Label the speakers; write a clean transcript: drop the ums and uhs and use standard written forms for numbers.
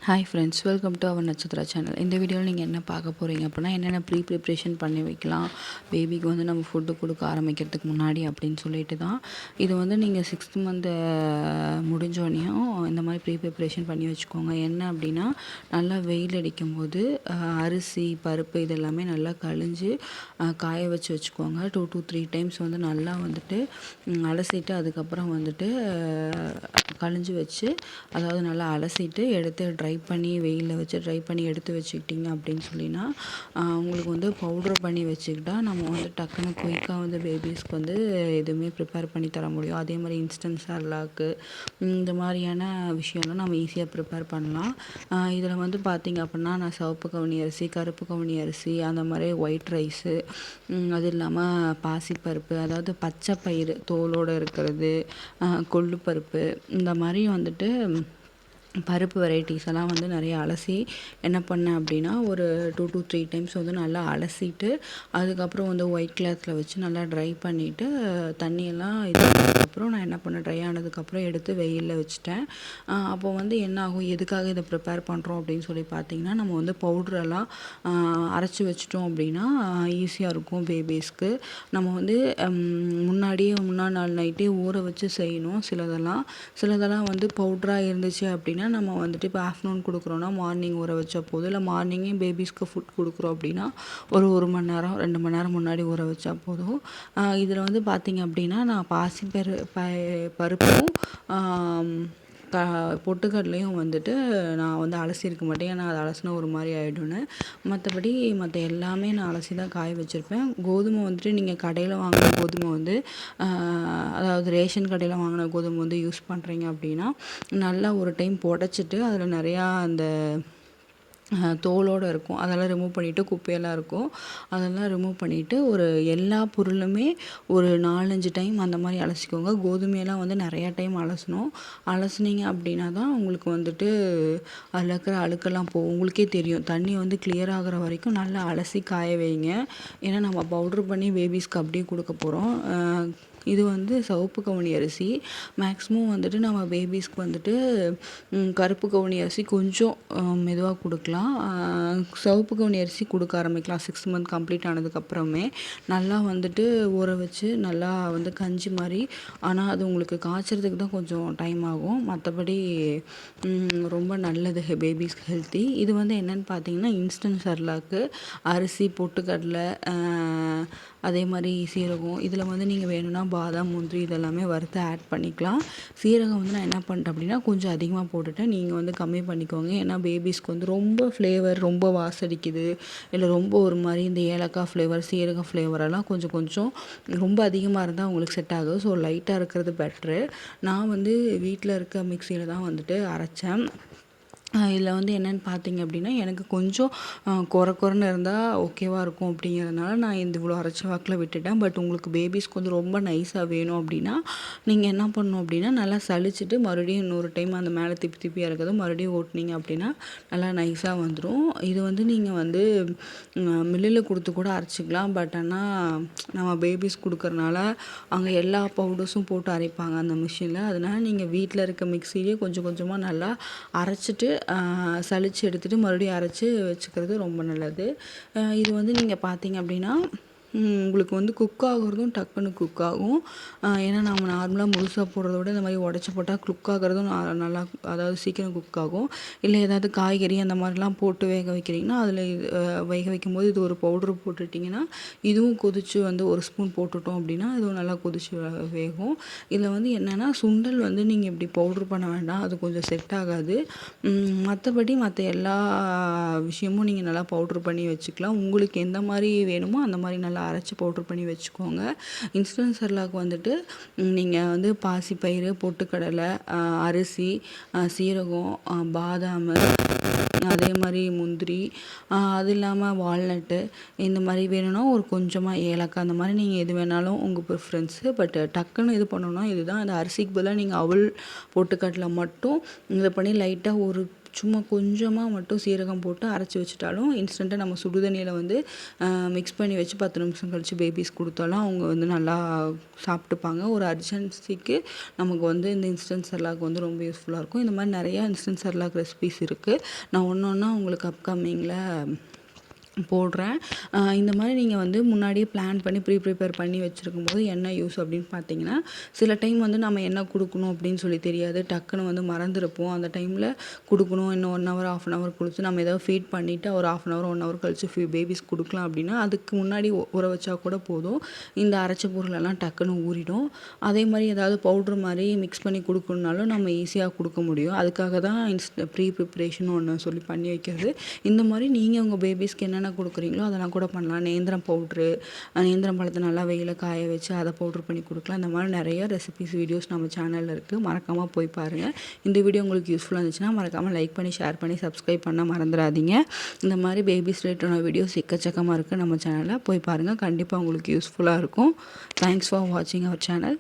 Speaker 1: Hi friends, welcome to our Natchathira channel. இந்த வீடியோவில் நீங்கள் என்ன பார்க்க போகிறீங்க அப்படின்னா, என்னென்ன ப்ரிப்ரேஷன் பண்ணி வைக்கலாம் பேபிக்கு வந்து நம்ம ஃபுட்டு கொடுக்க ஆரம்பிக்கிறதுக்கு முன்னாடி அப்படின்னு சொல்லிட்டு தான். இது வந்து நீங்கள் 6th மந்த் முடிஞ்சோடனையும் இந்த மாதிரி ப்ரிப்ரேஷன் பண்ணி வச்சுக்கோங்க. என்ன அப்படின்னா, நல்லா வெயில் அடிக்கும்போது அரிசி பருப்பு இதெல்லாமே நல்லா கழிஞ்சு காய வச்சு வச்சுக்கோங்க. 2 to 3 டைம்ஸ் வந்து நல்லா வந்துட்டு அலசிட்டு அதுக்கப்புறம் வந்துட்டு கழிஞ்சு வச்சு, அதாவது நல்லா அலசிட்டு எடுத்து ட்ரை பண்ணி வெயிலில் வச்சு ட்ரை பண்ணி எடுத்து வச்சுக்கிட்டிங்க அப்படின்னு சொல்லினா உங்களுக்கு வந்து பவுட்ரு பண்ணி வச்சுக்கிட்டா நம்ம வந்து டக்குன்னு குயிக்காக வந்து பேபிஸ்க்கு வந்து எதுவுமே ப்ரிப்பேர் பண்ணி தர முடியும். அதே மாதிரி இன்ஸ்டன்ட் சர்லாக்கு இந்த மாதிரியான விஷயம்லாம் நம்ம ஈஸியாக ப்ரிப்பேர் பண்ணலாம். இதில் வந்து பார்த்திங்க அப்படின்னா, நான் சிவப்பு கவுனி அரிசி, கருப்பு கவுனி அரிசி, அந்த மாதிரி ஒயிட் ரைஸு, அது இல்லாமல் பாசிப்பருப்பு, அதாவது பச்சை பயிறு தோலோடு இருக்கிறது, கொள்ளு பருப்பு, இந்த மாதிரி வந்துட்டு பருப்பு வெரைட்டிஸ் எல்லாம் வந்து நிறைய அலசி என்ன பண்ணேன் அப்படின்னா, ஒரு 2 to 3 டைம்ஸ் வந்து நல்லா அலசிட்டு அதுக்கப்புறம் வந்து ஒயிட் கிளாத்தில் வச்சு நல்லா ட்ரை பண்ணிவிட்டு தண்ணியெல்லாம் இதுக்கப்புறம் நான் என்ன பண்ணேன், ட்ரை ஆனதுக்கப்புறம் எடுத்து வெயிலில் வச்சுட்டேன். அப்போ வந்து என்ன ஆகும், எதுக்காக இதை ப்ரிப்பேர் பண்ணுறோம் அப்படின்னு சொல்லி பார்த்திங்கன்னா, நம்ம வந்து பவுட்ரெல்லாம் அரைச்சி வச்சிட்டோம் அப்படின்னா ஈஸியாக இருக்கும் பேபிஸ்க்கு. நம்ம வந்து முன்னாடி நாள் நைட்டே ஊற வச்சு செய்யணும். சிலதெல்லாம் வந்து பவுட்ராக இருந்துச்சு அப்படின்னா நம்ம வந்துட்டு இப்போ ஆஃப்டர்நூன் கொடுக்குறோன்னா மார்னிங் ஊற வச்சா போதும். இல்லை மார்னிங்கே பேபிஸ்க்கு ஃபுட் கொடுக்குறோம் அப்படின்னா ஒரு மணி நேரம் 2 மணி நேரம் முன்னாடி ஊற வச்சா போதும். இதில் வந்து பார்த்திங்க அப்படின்னா, நான் பருப்பும் பொட்டுக்கடலையும் வந்துட்டு நான் வந்து அலசியிருக்க மாட்டேன். ஏன்னா அது அலசினா ஒரு மாதிரி ஆகிடும்னு. மற்ற எல்லாமே நான் அலசி தான் காய வச்சுருப்பேன். கோதுமை வந்துட்டு நீங்கள் கடையில் வாங்கின கோதுமை வந்து அதாவது ரேஷன் கடையில் வாங்கின கோதுமை வந்து யூஸ் பண்ணுறீங்க அப்படின்னா, நல்லா ஒரு டைம் புடச்சிட்டு அதில் நிறையா அந்த தோலோடு இருக்கும், அதெல்லாம் ரிமூவ் பண்ணிவிட்டு குப்பையெல்லாம் இருக்கும், அதெல்லாம் ரிமூவ் பண்ணிவிட்டு எல்லா பொருளுமே ஒரு 4-5 டைம் அந்த மாதிரி அலசிக்கோங்க. கோதுமையெல்லாம் வந்து நிறையா டைம் அலசுனீங்க அப்படின்னா தான் உங்களுக்கு வந்துட்டு அதில் இருக்கிற அழுக்கெல்லாம் போகும். உங்களுக்கே தெரியும், தண்ணி வந்து கிளியர் ஆகிற வரைக்கும் நல்லா அலசி காய வைங்க. ஏன்னா நம்ம பவுட்ரு பண்ணி பேபிஸ்க்கு அப்படியே கொடுக்க போகிறோம். இது வந்து சிவப்பு கவுனி அரிசி. மேக்ஸிமம் வந்துட்டு நம்ம பேபிஸ்க்கு வந்துட்டு கருப்பு கவுனி அரிசி கொஞ்சம் மெதுவாக கொடுக்கலாம். சிவப்பு கவுனி அரிசி கொடுக்க ஆரம்பிக்கலாம் 6 மந்த் கம்ப்ளீட் ஆனதுக்கப்புறமே. நல்லா வந்துட்டு ஊற வச்சு நல்லா வந்து கஞ்சி மாதிரி, ஆனால் அது உங்களுக்கு காய்ச்சறதுக்கு தான் கொஞ்சம் டைம் ஆகும். மற்றபடி ரொம்ப நல்லது பேபிஸ்க்கு ஹெல்த்தி. இது வந்து என்னென்னு பார்த்தீங்கன்னா, இன்ஸ்டன்ட் சர்லாக்கு, அரிசி, பொட்டுக்கடலை, அதே மாதிரி சீரகம். இதில் வந்து நீங்கள் வேணும்னா பாதாம், முந்திரி இதெல்லாமே வறுத்து ஆட் பண்ணிக்கலாம். சீரகம் வந்து நான் என்ன பண்ணிட்டேன் அப்படின்னா, கொஞ்சம் அதிகமாக போட்டுட்டேன். நீங்கள் வந்து கம்மி பண்ணிக்கோங்க. ஏன்னா பேபிஸ்க்கு வந்து ரொம்ப ஃப்ளேவர் ரொம்ப வாசடிக்குது, இல்லை ரொம்ப ஒரு மாதிரி இந்த ஏலக்காய் ஃப்ளேவர், சீரகம் ஃப்ளேவரெல்லாம் கொஞ்சம் ரொம்ப அதிகமாக இருந்தால் உங்களுக்கு செட் ஆகும். ஸோ லைட்டாக இருக்கிறது பெட்ரு. நான் வந்து வீட்டில் இருக்க மிக்சியில் தான் வந்துட்டு அரைச்சேன். இதில் வந்து என்னென்னு பார்த்தீங்க அப்படின்னா, எனக்கு கொஞ்சம் கொரன்னு இருந்தால் ஓகேவாக இருக்கும் அப்படிங்கிறதுனால நான் இவ்வளோ அரைச்ச வாக்கில் விட்டுட்டேன். பட் உங்களுக்கு பேபிஸ்க்கு வந்து ரொம்ப நைஸாக வேணும் அப்படின்னா நீங்கள் என்ன பண்ணணும் அப்படின்னா, நல்லா சலிச்சுட்டு மறுபடியும் இன்னொரு டைம் அந்த மேலே திப்பி இறக்குறது மறுபடியும் ஓட்டினீங்க அப்படின்னா நல்லா நைஸாக வந்துடும். இது வந்து நீங்கள் வந்து மில்லில் கொடுத்து கூட அரைச்சிக்கலாம். பட் ஆனால் நம்ம பேபிஸ் கொடுக்குறனால அங்கே எல்லா பவுடர்ஸும் போட்டு அரைப்பாங்க அந்த மிஷினில். அதனால் நீங்கள் வீட்டில் இருக்க மிக்சிலேயே கொஞ்சமாக நல்லா அரைச்சிட்டு சலிச்சு எடுத்துகிட்டு மறுபடியும் அரைச்சி வச்சுக்கிறது ரொம்ப நல்லது. இது வந்து நீங்கள் பார்த்தீங்க அப்படின்னா உங்களுக்கு வந்து குக் ஆகுறதும் டக்குன்னு குக் ஆகும். ஏன்னா நம்ம நார்மலாக முழுசாக போடுறத விட இந்த மாதிரி உடச்சி போட்டால் குக் ஆகுறதும் நல்லா, அதாவது சீக்கிரம் குக் ஆகும். இல்லை ஏதாவது காய்கறி அந்த மாதிரிலாம் போட்டு வேக வைக்கிறீங்கன்னா அதில் வேக வைக்கும்போது இது ஒரு பவுட்ரு போட்டுட்டிங்கன்னா இதுவும் கொதித்து வந்து ஒரு ஸ்பூன் போட்டுட்டோம் அப்படின்னா இதுவும் நல்லா கொதித்து வேகும். இதில் வந்து என்னென்னா, சுண்டல் வந்து நீங்கள் இப்படி பவுட்ரு பண்ண வேண்டாம், அது கொஞ்சம் செட் ஆகாது. மற்ற எல்லா விஷயமும் நீங்கள் நல்லா பவுட்ரு பண்ணி வச்சுக்கலாம். உங்களுக்கு எந்த மாதிரி வேணுமோ அந்த மாதிரி நல்லா அரைச்சி பவுட்ரு பண்ணி வச்சுக்கோங்க. இன்ஸ்டன்ட் சர்லாக் வந்துட்டு நீங்கள் வந்து பாசிப்பயிறு, பொட்டுக்கடலை, அரிசி, சீரகம், பாதாம், அதே மாதிரி முந்திரி, அது இல்லாமல் வால்நட்டு, இந்த மாதிரி வேணும்னா ஒரு கொஞ்சமாக ஏலக்காய், அந்த மாதிரி நீங்கள் எது வேணாலும் உங்கள் ப்ரிஃபரன்ஸு. பட் டக்குன்னு இது பண்ணணும்னா இதுதான். அந்த அரிசிக்கு பதிலாக நீங்கள் அவல், பொட்டுக்கடலை மட்டும் இதை பண்ணி லைட்டாக ஒரு சும்மா கொஞ்சமாக மட்டும் சீரகம் போட்டு அரைச்சி வச்சுட்டாலும் இன்ஸ்டண்ட்டாக நம்ம சுடுதண்ணியில் வந்து மிக்ஸ் பண்ணி வச்சு 10 நிமிஷம் கழித்து பேபிஸ் கொடுத்தாலும் அவங்க வந்து நல்லா சாப்பிட்டுப்பாங்க. ஒரு அர்ஜென்சிக்கு நமக்கு வந்து இந்த இன்ஸ்டன்ட் செர்லாக் வந்து ரொம்ப யூஸ்ஃபுல்லாக இருக்கும். இந்த மாதிரி நிறையா இன்ஸ்டன்ட் செர்லாக் ரெசிபீஸ் இருக்குது. நான் ஒன்று ஒன்றா உங்களுக்கு அப்கமிங்கில் போடுறேன். இந்த மாதிரி நீங்கள் வந்து முன்னாடியே பிளான் பண்ணி ப்ரிப்பேர் பண்ணி வச்சுருக்கும்போது என்ன யூஸ் அப்படின்னு பார்த்தீங்கன்னா, சில டைம் வந்து நம்ம என்ன கொடுக்கணும் அப்படின்னு சொல்லி தெரியாது. டக்குன்னு வந்து மறந்துருப்போம். அந்த டைமில் கொடுக்கணும். இன்னும் 1 ஹவர் 1/2 அன் ஹவர் கொடுத்து நம்ம ஏதாவது ஃபீட் பண்ணிவிட்டு ஒரு 1/2 அன் ஹவர் 1 ஹவர் கழிச்சு பேபிஸ் கொடுக்கலாம் அப்படின்னா, அதுக்கு முன்னாடி ஊற வச்சா கூட போதும். இந்த அரைச்ச பொருளெல்லாம் டக்குன்னு ஊறிடும். அதே மாதிரி ஏதாவது பவுட்ரு மாதிரி மிக்ஸ் பண்ணி கொடுக்கணுனாலும் நம்ம ஈஸியாக கொடுக்க முடியும். அதுக்காக தான் ப்ரிப்ரேஷன் ஒன்று சொல்லி பண்ணி வைக்கிறது. இந்த மாதிரி நீங்கள் உங்கள் பேபிஸ்க்கு என்னென்ன கொடுக்குறீங்களோ அதெல்லாம் கூட பண்ணலாம். நேந்திரம் பவுட்ரு, நேந்திரம் பழத்தை நல்லா வெயில காய வச்சு அதை பவுட்ரு பண்ணி கொடுக்கலாம். இந்த மாதிரி நிறைய ரெசிபிஸ் வீடியோஸ் நம்ம சேனலில் இருக்குது. மறக்காமல் போய் பாருங்கள். இந்த வீடியோ உங்களுக்கு யூஸ்ஃபுல்லாக இருந்துச்சுன்னா மறக்காமல் லைக் பண்ணி ஷேர் பண்ணி சப்ஸ்கிரைப் பண்ண மறந்துடாதீங்க. இந்த மாதிரி பேபிஸ் ரிலேட்டடான வீடியோஸ் எக்கச்சக்கமாக இருக்குது நம்ம சேனலில் போய் பாருங்கள். கண்டிப்பாக உங்களுக்கு யூஸ்ஃபுல்லாக இருக்கும். தேங்க்ஸ் ஃபார் வாட்சிங் அவர் சேனல்.